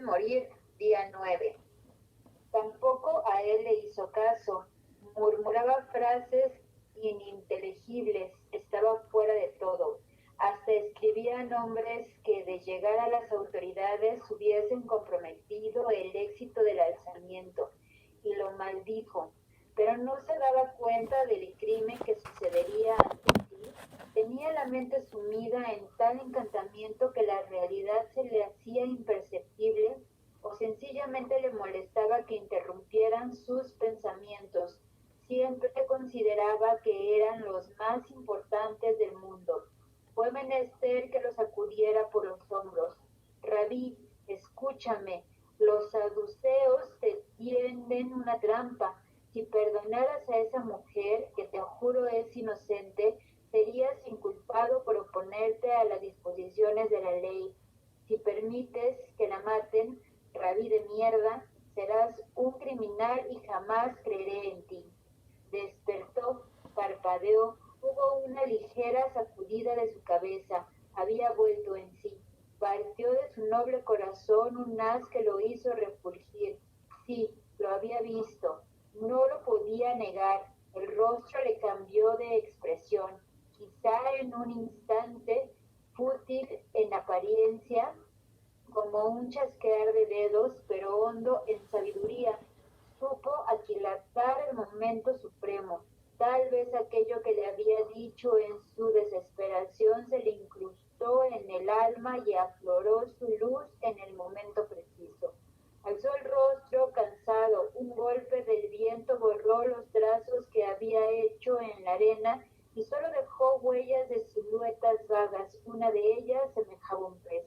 morir, día 9. Tampoco a él le hizo caso. Murmuraba frases ininteligibles, estaba fuera de todo. Hasta escribía nombres que de llegar a las autoridades hubiesen comprometido el éxito del alzamiento, y lo maldijo. Pero no se daba cuenta del crimen que sucedería ante sí. Tenía la mente sumida en tal encantamiento que la realidad se le hacía imperceptible, o sencillamente le molestaba que interrumpieran sus pensamientos. Siempre consideraba que eran los más importantes del mundo. Fue menester que los sacudiera por los hombros. Rabí, escúchame, los saduceos te tienden una trampa. Si perdonaras a esa mujer, que te juro es inocente, serías inculpado por oponerte a las disposiciones de la ley. Si permites que la maten, rabí de mierda, serás un criminal y jamás creeré en ti. Despertó, parpadeó, hubo una ligera sacudida de su cabeza, había vuelto en sí. Partió de su noble corazón un haz que lo hizo refulgir. Sí, lo había visto, no lo podía negar. El rostro le cambió de expresión, quizá en un instante, fútil en apariencia, como un chasquear de dedos, pero hondo en sabiduría. Supo aquilatar el momento supremo. Tal vez aquello que le había dicho en su desesperación se le incrustó en el alma y afloró su luz en el momento preciso. Alzó el rostro cansado, un golpe del viento borró los trazos que había hecho en la arena y solo dejó huellas de siluetas vagas. Una de ellas semejaba un pez.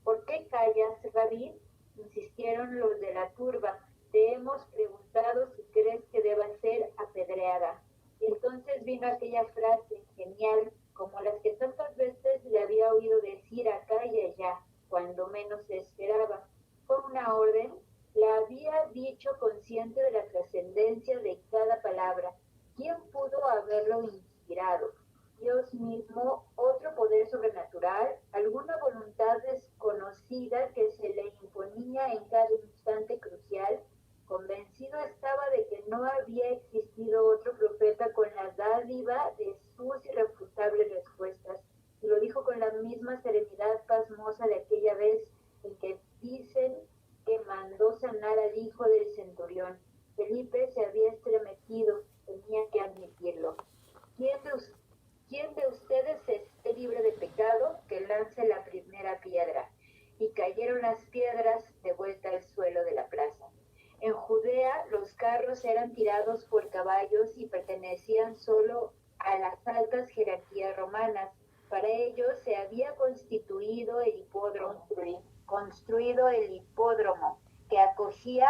¿Por qué callas, Rabí? Insistieron los de la turba. Te hemos preguntado si crees que deba ser apedreada. Y entonces vino aquella frase genial, como las que tantas veces le había oído decir acá y allá, cuando menos se esperaba. Fue una orden, la había dicho consciente de la trascendencia de cada palabra. ¿Quién pudo haberlo inspirado? Dios mismo, otro poder sobrenatural, alguna voluntad desconocida que se le imponía en cada instante crucial. Convencido estaba de que no había existido otro profeta con la dádiva de sus irrefutables respuestas, y lo dijo con la misma serenidad pasmosa de aquella vez en que dicen que mandó sanar al hijo del centurión. Felipe se había estremecido, tenía que admitirlo. ¿Quién de ustedes ¿Quién de ustedes esté libre de pecado, que lance la primera piedra? Y cayeron las piedras de vuelta al suelo de la plaza. En Judea los carros eran tirados por caballos y pertenecían solo a las altas jerarquías romanas. Para ellos se había construido el hipódromo que acogía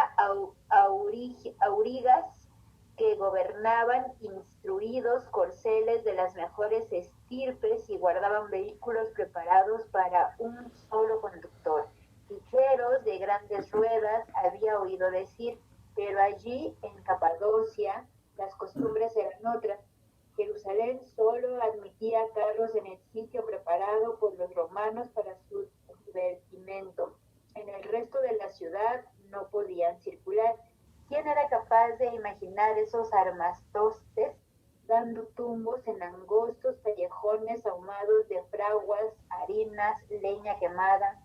aurigas que gobernaban instruidos corceles de las mejores estirpes y guardaban vehículos preparados para un solo conductor. Ligeros de grandes ruedas, había oído decir, pero allí en Capadocia las costumbres eran otras. Jerusalén solo admitía carros en el sitio preparado por los romanos para su divertimento. En el resto de la ciudad no podían circular. ¿Quién era capaz de imaginar esos armastostes dando tumbos en angostos callejones ahumados de fraguas, harinas, leña quemada?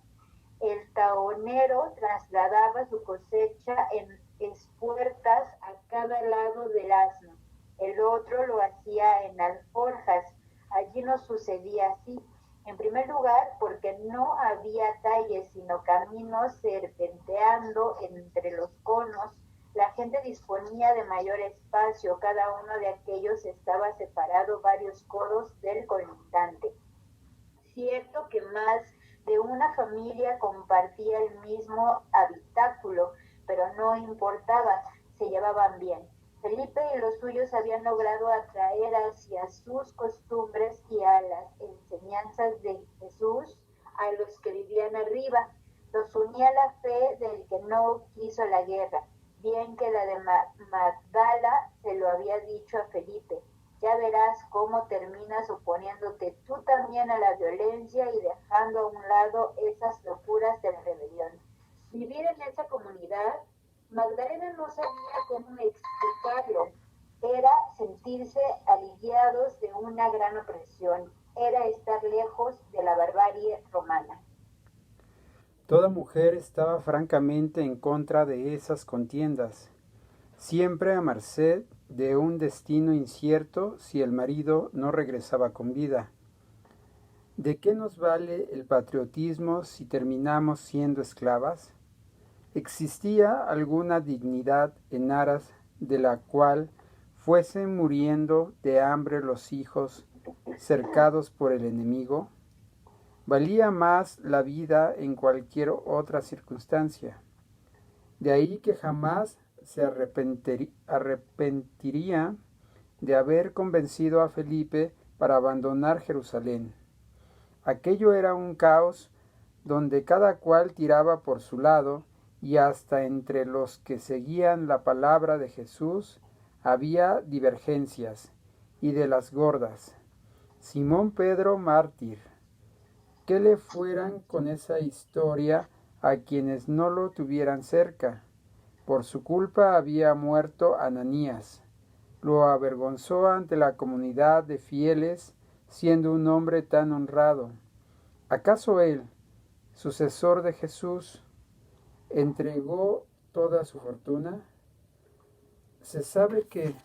El tahonero trasladaba su cosecha en espuertas a cada lado del asno. El otro lo hacía en alforjas. Allí no sucedía así. En primer lugar, porque no había calles, sino caminos serpenteando entre los conos. La gente disponía de mayor espacio, cada uno de aquellos estaba separado varios codos del colindante. Cierto que más de una familia compartía el mismo habitáculo, pero no importaba, se llevaban bien. Felipe y los suyos habían logrado atraer hacia sus costumbres y a las enseñanzas de Jesús a los que vivían arriba. Los unía la fe del que no quiso la guerra, bien que la de Magdala se lo había dicho a Felipe. Ya verás cómo terminas oponiéndote tú también a la violencia y dejando a un lado esas locuras de la rebelión. vivir en esa comunidad, Magdalena no sabía cómo explicarlo. Era sentirse aliviados de una gran opresión, era estar lejos de la barbarie romana. Toda mujer estaba francamente en contra de esas contiendas, siempre a merced de un destino incierto si el marido no regresaba con vida. ¿De qué nos vale el patriotismo si terminamos siendo esclavas? ¿Existía alguna dignidad en aras de la cual fuesen muriendo de hambre los hijos cercados por el enemigo? Valía más la vida en cualquier otra circunstancia. De ahí que jamás se arrepentiría de haber convencido a Felipe para abandonar Jerusalén. Aquello era un caos donde cada cual tiraba por su lado, y hasta entre los que seguían la palabra de Jesús había divergencias, y de las gordas. Simón Pedro mártir. ¿Qué le fueran con esa historia a quienes no lo tuvieran cerca? Por su culpa había muerto Ananías. Lo avergonzó ante la comunidad de fieles, siendo un hombre tan honrado. ¿Acaso él, sucesor de Jesús, entregó toda su fortuna? Se sabe que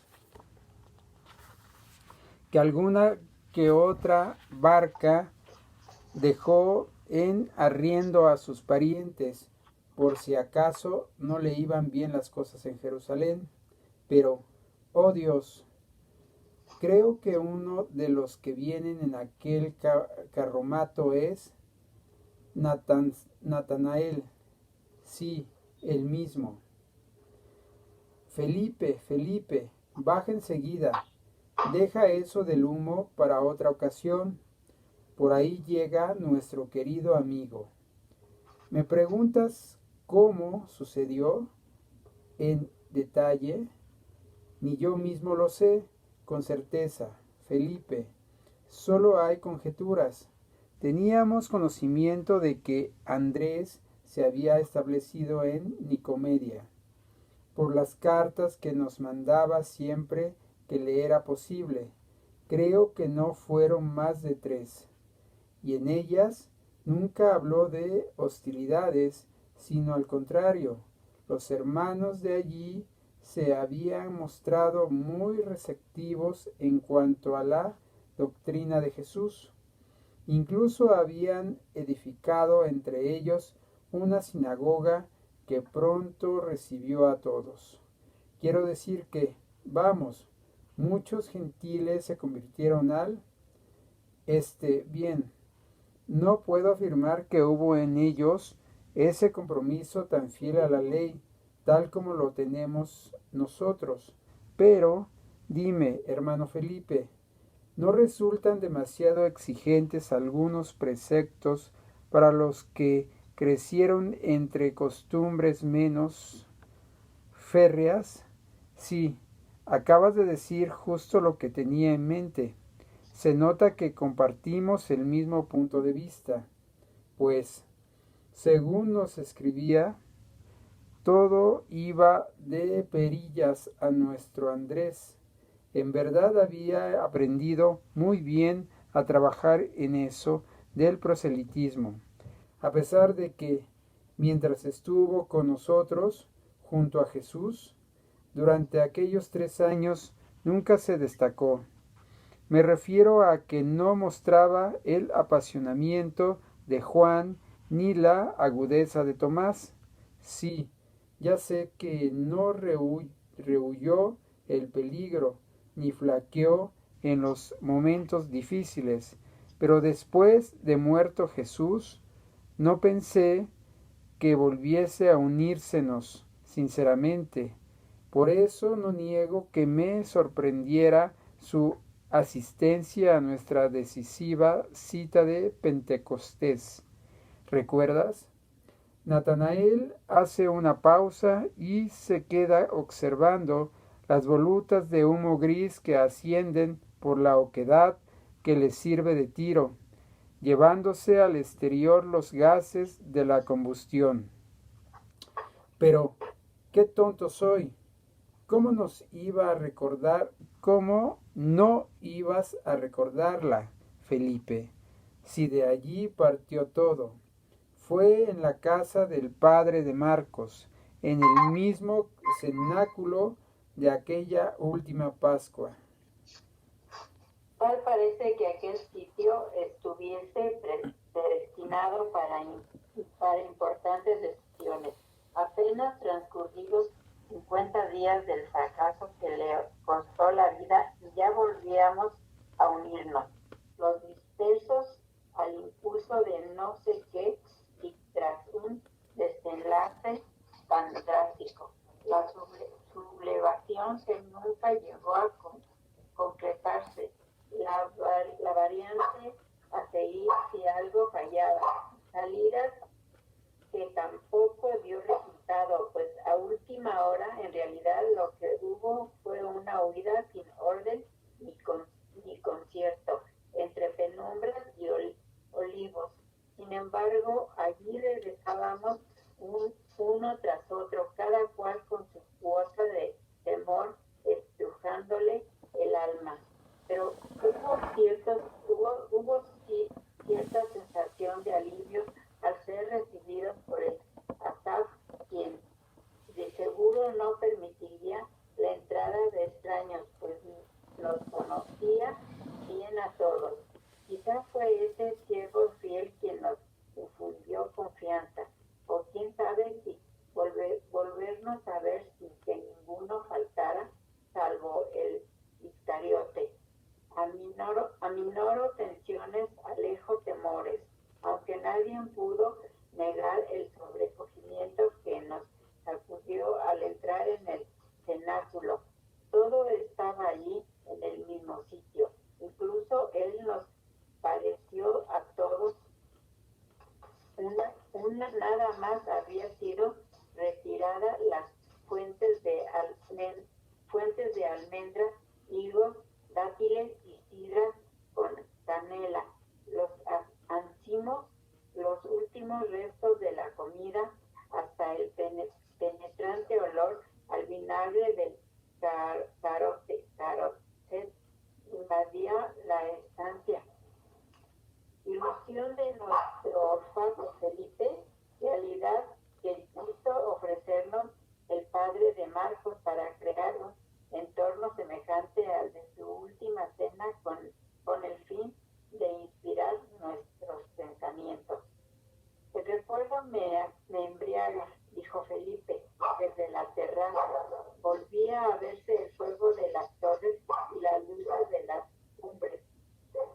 alguna que otra barca dejó en arriendo a sus parientes, por si acaso no le iban bien las cosas en Jerusalén. Pero, oh Dios, creo que uno de los que vienen en aquel carromato es Natanael. Sí, el mismo. Felipe, Felipe, baja enseguida. Deja eso del humo para otra ocasión. Por ahí llega nuestro querido amigo. ¿Me preguntas cómo sucedió en detalle? Ni yo mismo lo sé con certeza, Felipe. Solo hay conjeturas. Teníamos conocimiento de que Andrés se había establecido en Nicomedia, por las cartas que nos mandaba siempre que le era posible. Creo que no fueron más de 3, y en ellas nunca habló de hostilidades, sino al contrario. Los hermanos de allí se habían mostrado muy receptivos en cuanto a la doctrina de Jesús. Incluso habían edificado entre ellos una sinagoga que pronto recibió a todos. Quiero decir que, vamos, muchos gentiles se convirtieron al bien. No puedo afirmar que hubo en ellos ese compromiso tan fiel a la ley, tal como lo tenemos nosotros. Pero, dime, hermano Felipe, ¿no resultan demasiado exigentes algunos preceptos para los que crecieron entre costumbres menos férreas? Sí, acabas de decir justo lo que tenía en mente. Se nota que compartimos el mismo punto de vista, pues, según nos escribía, todo iba de perillas a nuestro Andrés. En verdad había aprendido muy bien a trabajar en eso del proselitismo, a pesar de que, mientras estuvo con nosotros, junto a Jesús, durante aquellos 3 años nunca se destacó. Me refiero a que no mostraba el apasionamiento de Juan ni la agudeza de Tomás. Sí, ya sé que no rehuyó el peligro, ni flaqueó en los momentos difíciles, pero después de muerto Jesús, no pensé que volviese a unírsenos sinceramente. Por eso no niego que me sorprendiera su asistencia a nuestra decisiva cita de Pentecostés. ¿Recuerdas? Natanael hace una pausa y se queda observando las volutas de humo gris que ascienden por la oquedad que le sirve de tiro, llevándose al exterior los gases de la combustión. Pero, qué tonto soy. ¿Cómo nos iba a recordar? ¿Cómo no ibas a recordarla, Felipe? Si de allí partió todo. Fue en la casa del padre de Marcos, en el mismo cenáculo de aquella última Pascua. Tal parece que aquel sitio estuviese predestinado para importantes decisiones. Apenas transcurridos 50 días del fracaso que le costó la vida y ya volvíamos a unirnos. Los dispersos al impulso de no sé qué y tras un desenlace tan drástico. La sublevación que nunca llegó a concretarse, la variante a seguir si algo fallaba, salidas que tampoco dio resultado, pues a última hora en realidad lo que hubo fue una huida sin orden ni concierto, entre penumbras y olivos. Sin embargo, allí regresábamos uno tras otro, cada cual con su cuota de temor estrujándole el alma. Pero hubo cierta sensación de alivio al ser recibidos por el Asaf, quien de seguro no permitiría la entrada de extraños, pues nos conocía bien a todos. Quizá fue ese siervo fiel quien nos infundió confianza, o quién sabe si volvernos a ver sin que ninguno faltara, salvo el Iscariote. Aminoro tensiones, alejo temores, aunque nadie pudo negar el sobrecogimiento que nos sacudió al entrar en el cenáculo. Todo estaba allí en el mismo sitio. Incluso él nos pareció a todos una nada más había sido retirada las fuentes de almendras, higos, dátiles y sidras con canela, los ancimos, los últimos restos de la comida, hasta el penetrante olor al vinagre del carote invadía la estancia. Ilusión de nuestro orfano Felipe, realidad que quiso ofrecernos el padre de Marcos para crear un entorno semejante al de su última cena con el fin de inspirar nuestros pensamientos. El recuerdo me embriaga, dijo Felipe, desde la terraza. Volvía a verse el fuego de las torres y las luces de las cumbres.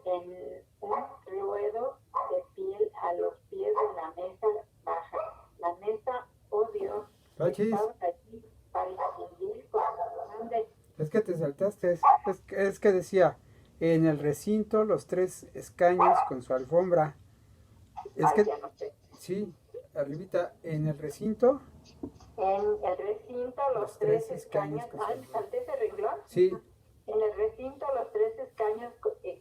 En un ruedo de piel a los pies de la mesa baja. La mesa, oh Dios, Pachis, estaba allí para incidir con grande. es que te saltaste. Es que decía, en el recinto los 3 escaños con su alfombra. Es que, Ya no sé. sí, arribita, en el recinto. En el recinto los 3 escaños. ¿Salté ese renglón? Sí. En el recinto los 3 escaños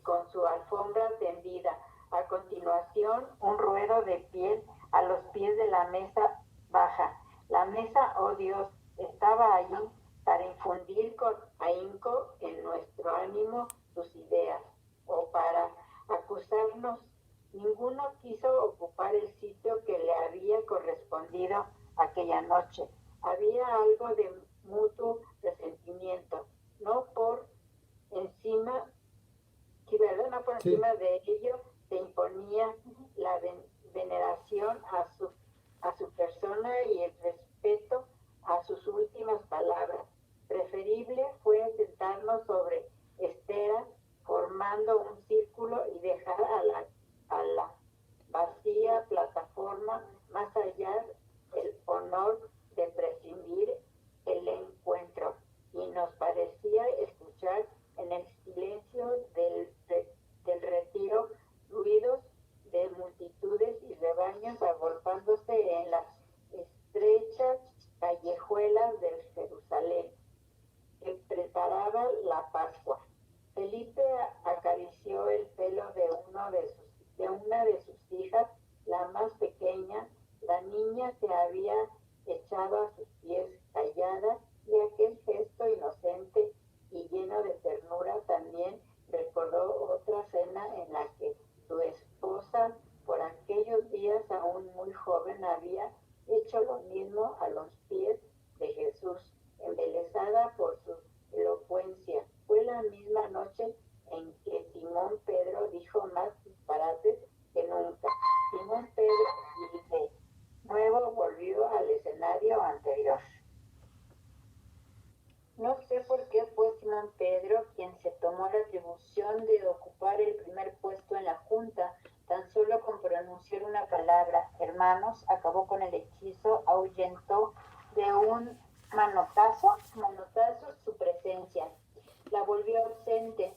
con su alfombra tendida. A continuación, un ruedo de piel a los pies de la mesa baja. La mesa, oh Dios, estaba allí para infundir con ahínco en nuestro ánimo sus ideas, o para acusarnos. Ninguno quiso ocupar el sitio que le había correspondido aquella noche. Había algo de mutuo resentimiento, no por encima, sí, ¿verdad? No por encima de ello se imponía la veneración a su persona y el respeto a sus últimas palabras. Preferible fue sentarnos sobre esteras, formando un círculo y dejar a la vacía plataforma más allá el honor de prescindir el encuentro. Y nos parecía escuchar en el silencio del retiro ruidos de multitudes y rebaños agolpándose en las estrechas callejuelas del Jerusalén que preparaba la Pascua. Felipe acarició el pelo de una de sus hijas, la más pequeña, la niña que había echaba a sus pies callada, y aquel gesto inocente y lleno de ternura también recordó otra cena en la que su esposa, por aquellos días aún muy joven, había hecho lo mismo a los pies de Jesús, embelesada por su elocuencia. Fue la misma noche en que Simón Pedro dijo más disparates que nunca. Simón Pedro de nuevo volvió al escenario anterior. No sé por qué fue Simón Pedro quien se tomó la atribución de ocupar el primer puesto en la junta. Tan solo con pronunciar una palabra, hermanos, acabó con el hechizo, ahuyentó de un manotazo su presencia. La volvió ausente,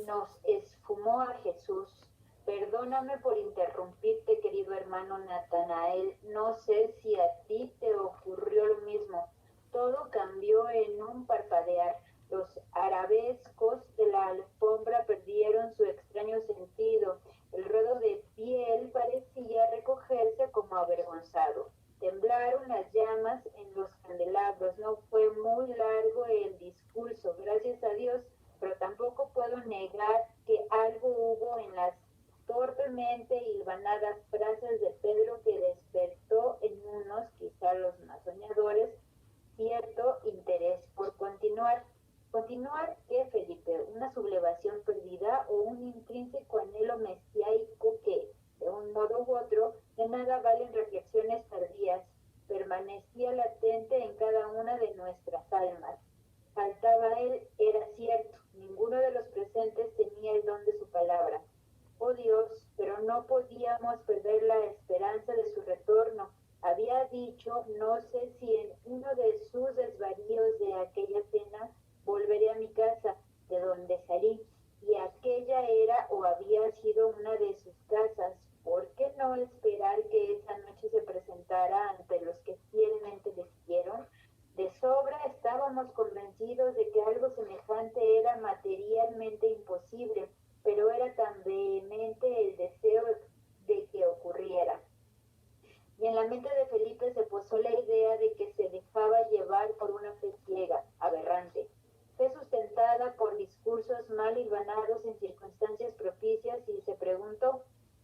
nos esfumó a Jesús. Perdóname por interrumpirte, querido hermano Natanael. No sé si a ti te ocurrió lo mismo. Todo cambió en un parpadear. Los arabescos de la alfombra perdieron su extraño sentido. El ruedo de piel parecía recogerse como avergonzado. Temblaron las llamas en los candelabros. No fue muy largo el discurso, gracias a Dios, pero tampoco puedo negar que algo hubo en las torpemente hilvanadas frases de Pedro que despertó en unos, quizá los más soñadores, cierto interés por continuar. ¿Continuar qué, Felipe? ¿Una sublevación perdida o un intrínseco anhelo mesiáico que, de un modo u otro, de nada valen reflexiones tardías, permanecía latente en cada una de nuestras almas? Faltaba él, era cierto, ninguno de los presentes tenía el don de su palabra. Oh Dios, pero no podíamos perder la esperanza de su retorno. Había dicho, no sé si en uno de sus desvaríos de aquella cena, volveré a mi casa, de donde salí, y aquella era o había sido una de sus casas. ¿Por qué no esperar que esa noche se presentara ante los que fielmente le siguieron? De sobra estábamos convencidos de que algo semejante era materialmente imposible, pero era tan vehemente el deseo de que ocurriera. Y en la mente de Felipe se posó la idea de que se dejaba llevar por una fe ciega, aberrante, fe sustentada por discursos mal hilvanados en circunstancias propicias, y se preguntó,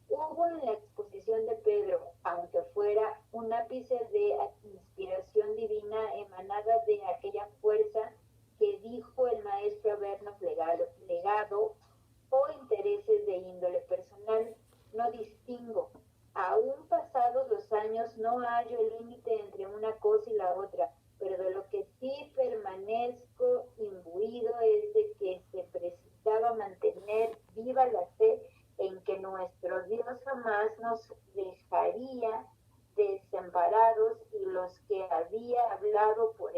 ¿hubo en la exposición de Pedro, aunque fuera un ápice de inspiración divina emanada de aquella fuerza que dijo el maestro habernos legado o intereses de índole personal? No distingo. Aún pasados los años no hallo el límite entre una cosa y la otra, pero de lo que sí permanezco imbuido es de que se precisaba mantener viva la fe en que nuestro Dios jamás nos dejaría desamparados, y los que habían hablado por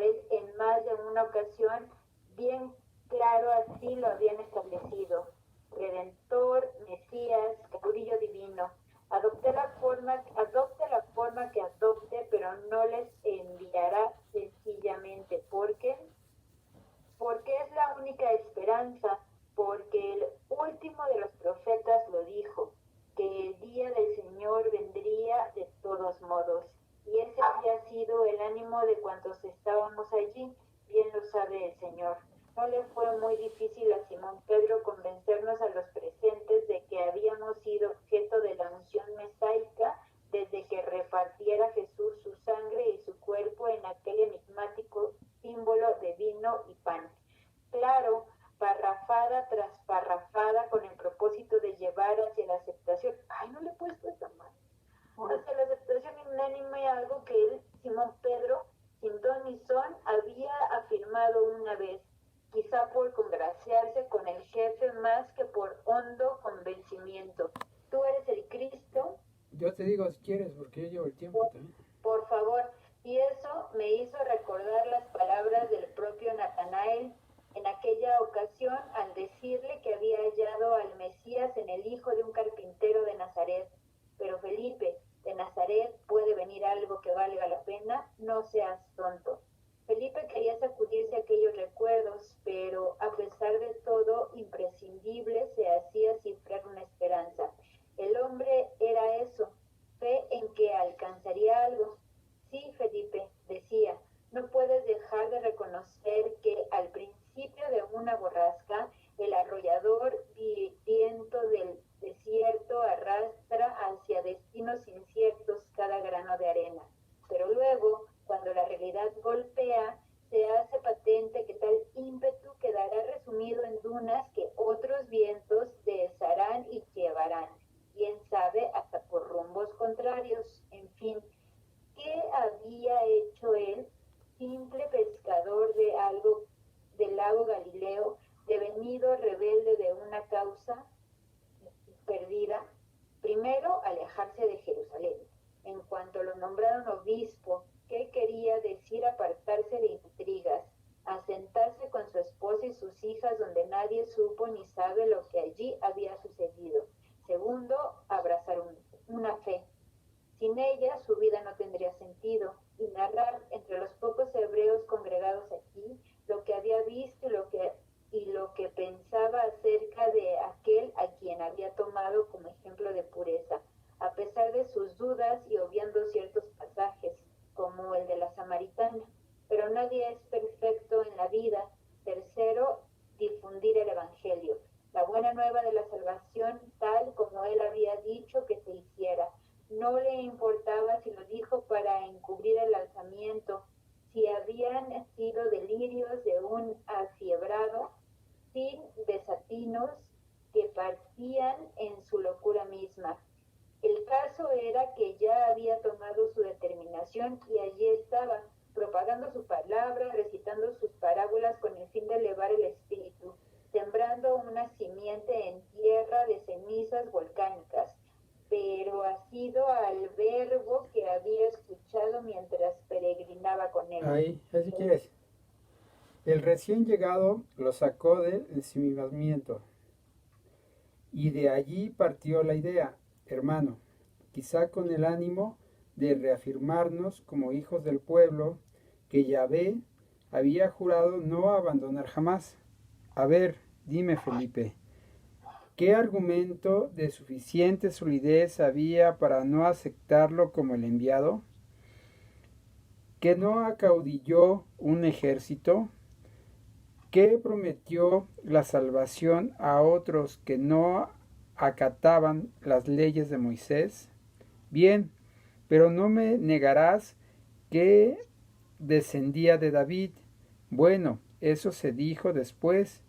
él en más de una ocasión, bien claro así lo habían establecido. Redentor, Mesías, caudillo divino. Adopte la forma que adopte, pero no les enviará sencillamente. Porque es la única esperanza, porque el último de los profetas lo dijo, que el día del Señor vendría de todos modos. Y ese había sido el ánimo de cuantos estábamos allí, bien lo sabe el Señor. No le fue muy difícil a Simón Pedro convencernos a los presentes de que habíamos sido objeto de la unción mesaica desde que repartiera Jesús su sangre y su cuerpo en aquel enigmático símbolo de vino y pan. Claro, parrafada tras parrafada con el propósito de llevar hacia la aceptación. Ay, no le he puesto esta mano. Hacia la aceptación unánime, algo que él, Simón Pedro, sin ton ni son, había afirmado una vez, quizá por congraciarse con el jefe más que por hondo convencimiento. Tú eres el Cristo. Yo te digo si quieres, porque yo llevo el tiempo también. Por favor. Y eso me hizo recordar las palabras del propio Natanael en aquella ocasión al decirle que había hallado al Mesías en el hijo de un carpintero de Nazaret. Pero Felipe, de Nazaret puede venir algo que valga la pena, no seas tonto. Felipe quería sacudirse aquellos recuerdos, pero a pesar de todo, imprescindible se hacía cifrar una esperanza. El hombre era eso, fe en que alcanzó obispo que quería decir apartarse de intrigas, asentarse con su esposa y sus hijas donde nadie supo ni sabe lo que allí había sucedido. Segundo, abrazar una fe. Sin ella su vida no tendría sentido, y narrar entre los pocos hebreos congregados aquí lo que había visto y lo que pensaba acerca de aquel a quien había tomado como ejemplo de pureza, a pesar de sus dudas y obviando ciertos pasajes, como el de la samaritana. Pero nadie es perfecto en la vida. Tercero, difundir el Evangelio, la buena nueva de la salvación tal como él había dicho que se hiciera. No le importaba si lo dijo para encubrir el alzamiento, si habían sido delirios de un afiebrado, sin desatinos que partían en su locura misma. El caso era que ya había tomado su determinación y allí estaba, propagando su palabra, recitando sus parábolas con el fin de elevar el espíritu, sembrando una simiente en tierra de cenizas volcánicas, pero asido al verbo que había escuchado mientras peregrinaba con él. Ahí, así quieres. El recién llegado lo sacó del ensimismamiento y de allí partió la idea, hermano, quizá con el ánimo de reafirmarnos como hijos del pueblo que Yahvé había jurado no abandonar jamás. A ver, dime, Felipe, ¿qué argumento de suficiente solidez había para no aceptarlo como el enviado? ¿Que no acaudilló un ejército? ¿Que prometió la salvación a otros que no acataban las leyes de Moisés? Bien, pero no me negarás que descendía de David. Bueno, eso se dijo después.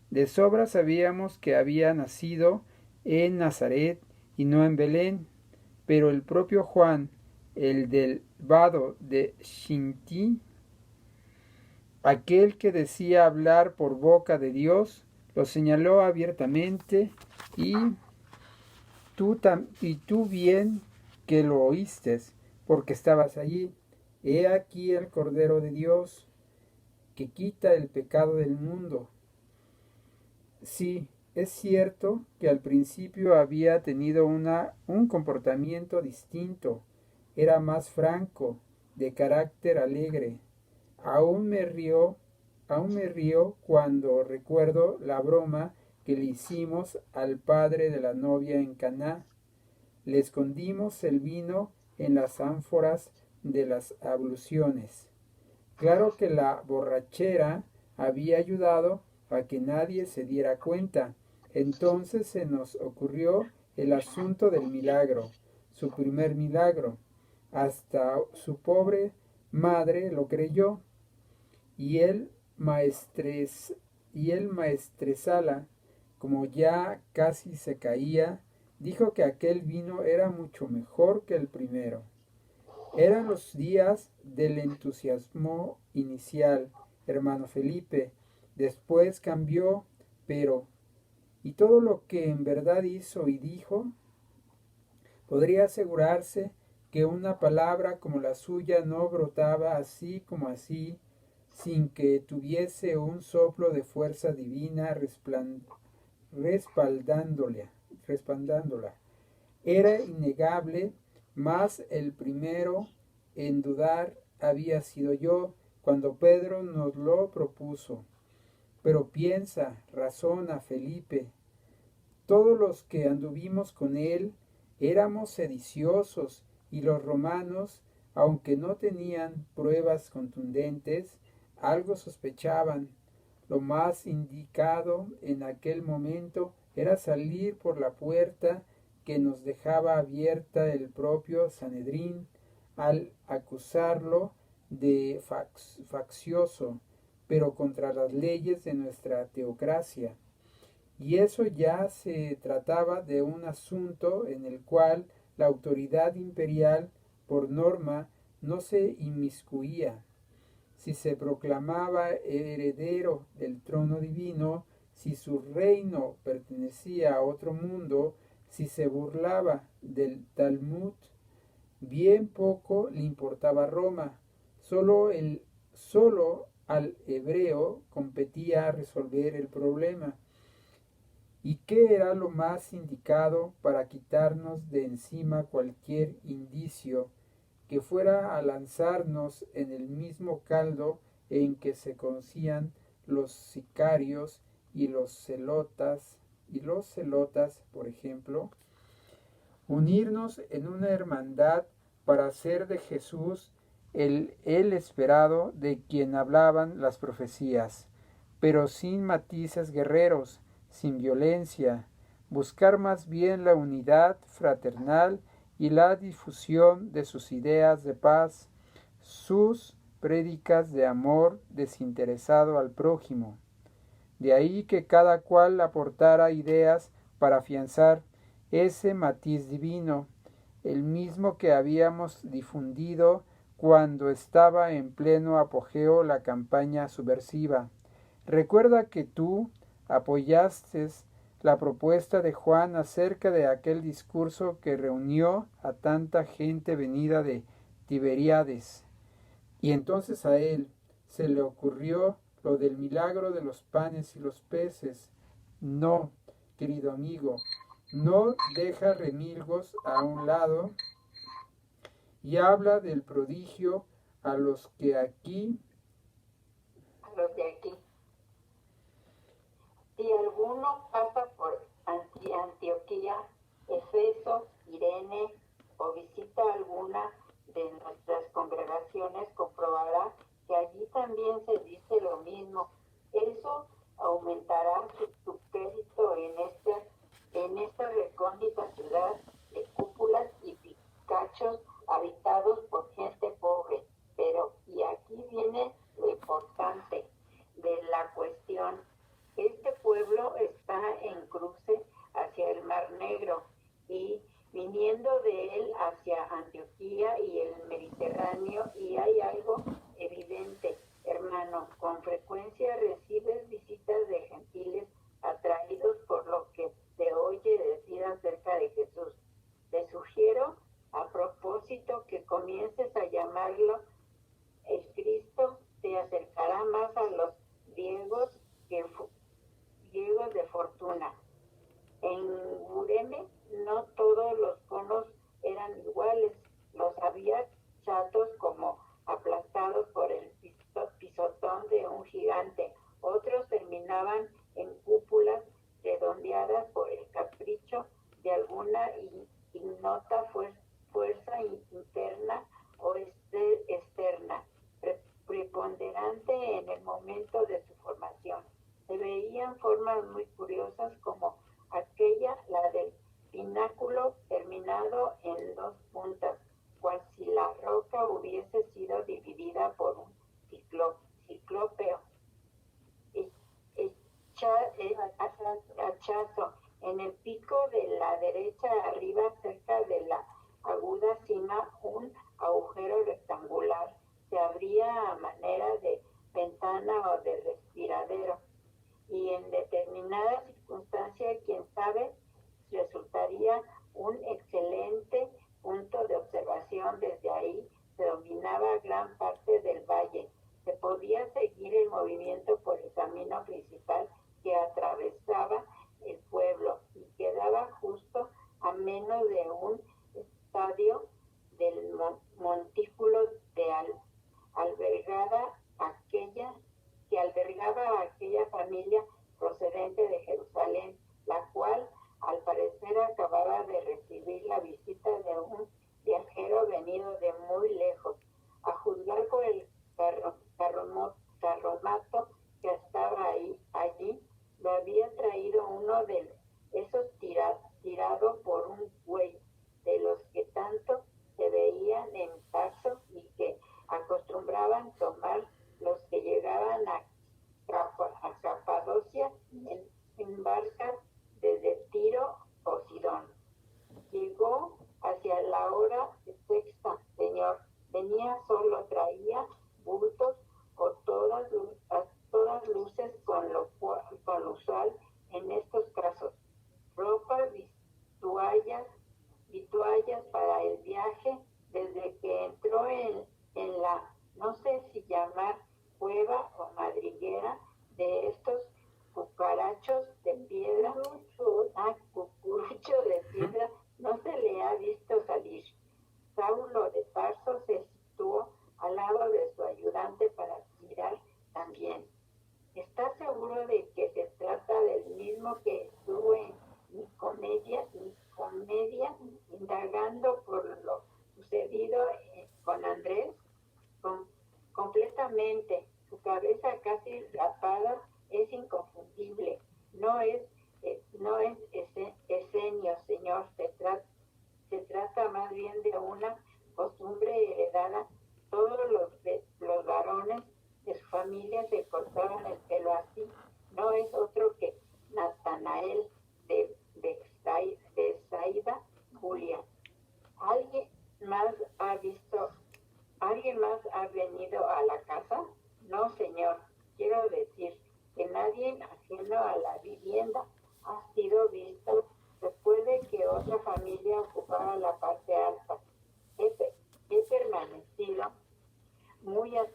De sobra sabíamos que había nacido en Nazaret y no en Belén, pero el propio Juan, el del vado de Shinti, aquel que decía hablar por boca de Dios, lo señaló abiertamente y tú bien que lo oíste, porque estabas allí. He aquí el Cordero de Dios, que quita el pecado del mundo. Sí, es cierto que al principio había tenido un comportamiento distinto, era más franco, de carácter alegre. Aún me río cuando recuerdo la broma que le hicimos al padre de la novia en Caná. Le escondimos el vino en las ánforas de las abluciones. Claro que la borrachera había ayudado a que nadie se diera cuenta. Entonces se nos ocurrió el asunto del milagro, su primer milagro. Hasta su pobre madre lo creyó. Y el maestresala, como ya casi se caía, dijo que aquel vino era mucho mejor que el primero. Eran los días del entusiasmo inicial, hermano Felipe. Después cambió, pero ¿y todo lo que en verdad hizo y dijo? Podría asegurarse que una palabra como la suya no brotaba así como así, sin que tuviese un soplo de fuerza divina respaldándola. Era innegable, mas el primero en dudar había sido yo, cuando Pedro nos lo propuso. Pero piensa, razona, Felipe, todos los que anduvimos con él éramos sediciosos, y los romanos, aunque no tenían pruebas contundentes, algo sospechaban. Lo más indicado en aquel momento era salir por la puerta que nos dejaba abierta el propio Sanedrín al acusarlo de faccioso, pero contra las leyes de nuestra teocracia. Y eso ya se trataba de un asunto en el cual la autoridad imperial, por norma, no se inmiscuía. Si se proclamaba heredero del trono divino, si su reino pertenecía a otro mundo, si se burlaba del Talmud, Bien poco le importaba Roma, solo al hebreo competía resolver el problema. ¿Y qué era lo más indicado para quitarnos de encima cualquier indicio que fuera a lanzarnos en el mismo caldo en que se conocían los sicarios y los celotas, por ejemplo? Unirnos en una hermandad para hacer de Jesús el esperado de quien hablaban las profecías, pero sin matices guerreros, sin violencia, buscar más bien la unidad fraternal y la difusión de sus ideas de paz, sus prédicas de amor desinteresado al prójimo. De ahí que cada cual aportara ideas para afianzar ese matiz divino, el mismo que habíamos difundido cuando estaba en pleno apogeo la campaña subversiva. Recuerda que tú apoyaste la propuesta de Juan acerca de aquel discurso que reunió a tanta gente venida de Tiberíades. Y entonces a él se le ocurrió lo del milagro de los panes y los peces. No, querido amigo, no deja remilgos a un lado y habla del prodigio a los que aquí. Si alguno pasa por Antioquía, Efeso, Irene o visita alguna de nuestras congregaciones, comprobará que allí también se dice lo mismo. Eso aumentará su crédito en esta recóndita ciudad de cúpulas y picachos habitados por gente pobre. Pero, y aquí viene lo importante de la cuestión, este pueblo está en cruce hacia el Mar Negro y viniendo de él hacia Antioquía y el Mediterráneo, y hay algo evidente, hermano, con frecuencia recibes visitas de gentiles atraídos por lo que te oye decir acerca de Jesús. Te sugiero a propósito que comiences a llamarlo el Cristo. Te acercará más a los griegos de fortuna. En Gureme no todos los conos eran iguales, los había chatos como aplastados por el pisotón de un gigante, otros terminaban en cúpulas redondeadas por el capricho de alguna ignota fuerza interna o externa, preponderante en el momento de su formación. Se veían formas muy curiosas como aquella, la del pináculo terminado en dos puntas, cual si la roca hubiese sido dividida por un ciclópeo hachazo. En el pico de la derecha arriba, cerca de la aguda cima, un agujero rectangular se abría a manera de ventana o de respiradero, y en determinada circunstancia, quién sabe, resultaría un excelente punto de observación. Desde ahí se dominaba gran parte del valle. Se podía seguir el movimiento por el camino principal que atravesaba el pueblo y quedaba justo a menos de un estadio del montículo de albergaba a aquella familia procedente de Jerusalén, la cual al parecer acababa de recibir la visita de un viajero venido de muy lejos. A juzgar por el carromato que estaba allí, lo había traído uno de esos tirado por un buey, de los que tanto se veían en Tarso y que acostumbraban tomar los que llegaban a Capadocia en barcas desde Tiro o Sidón. Llegó hacia la hora sexta, Señor. Venía solo, traía bultos o todas luces con lo usual en estos casos. Ropa, vituallas para el viaje, entró en la, no sé si llamar cueva o madriguera de estos cucarachos de piedra, cucurucho de piedra, no se le ha visto salir. Saulo de Tarso se situó al lado de su ayudante para mirar también. ¿Estás seguro de que se trata del mismo que estuvo en Nicomedia, indagando por lo sucedido con Andrés? Completamente. Su cabeza casi rapada es inconfundible. No es Esenio, señor. Se trata más bien de una costumbre heredada. Todos los varones de su familia se cortaban el pelo así. No es otro que Natanael de Bethsaida, Julia. ¿Alguien más ha venido a la casa? No, señor. Quiero decir que nadie ajeno a la vivienda ha sido visto. Recuerde que otra familia ocupaba la parte alta. He permanecido muy al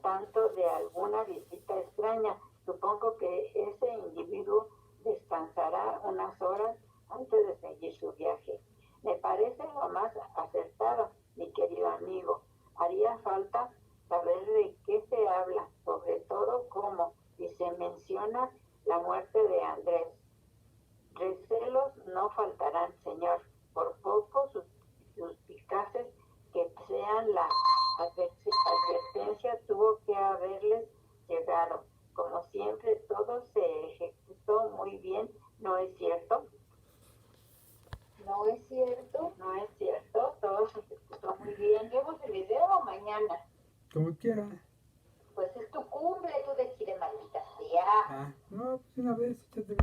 tanto de alguna visita extraña. Supongo que ese individuo descansará unas horas antes de seguir su viaje. Me parece lo más acertado, mi querido amigo. Haría falta saber de qué se habla, sobre todo cómo, si se menciona la muerte de Andrés. Recelos no faltarán, señor, por poco suspicaces que sean, la advertencia tuvo que haberles llegado. Como siempre, todo se ejecutó muy bien, ¿no es cierto? ¿No es cierto? ¿No es cierto? Todo se ejecutó muy bien. ¿Vemos el video o mañana? Como quiera. Pues es tu cumple, tú decides, maldita sea. No, pues una vez, échate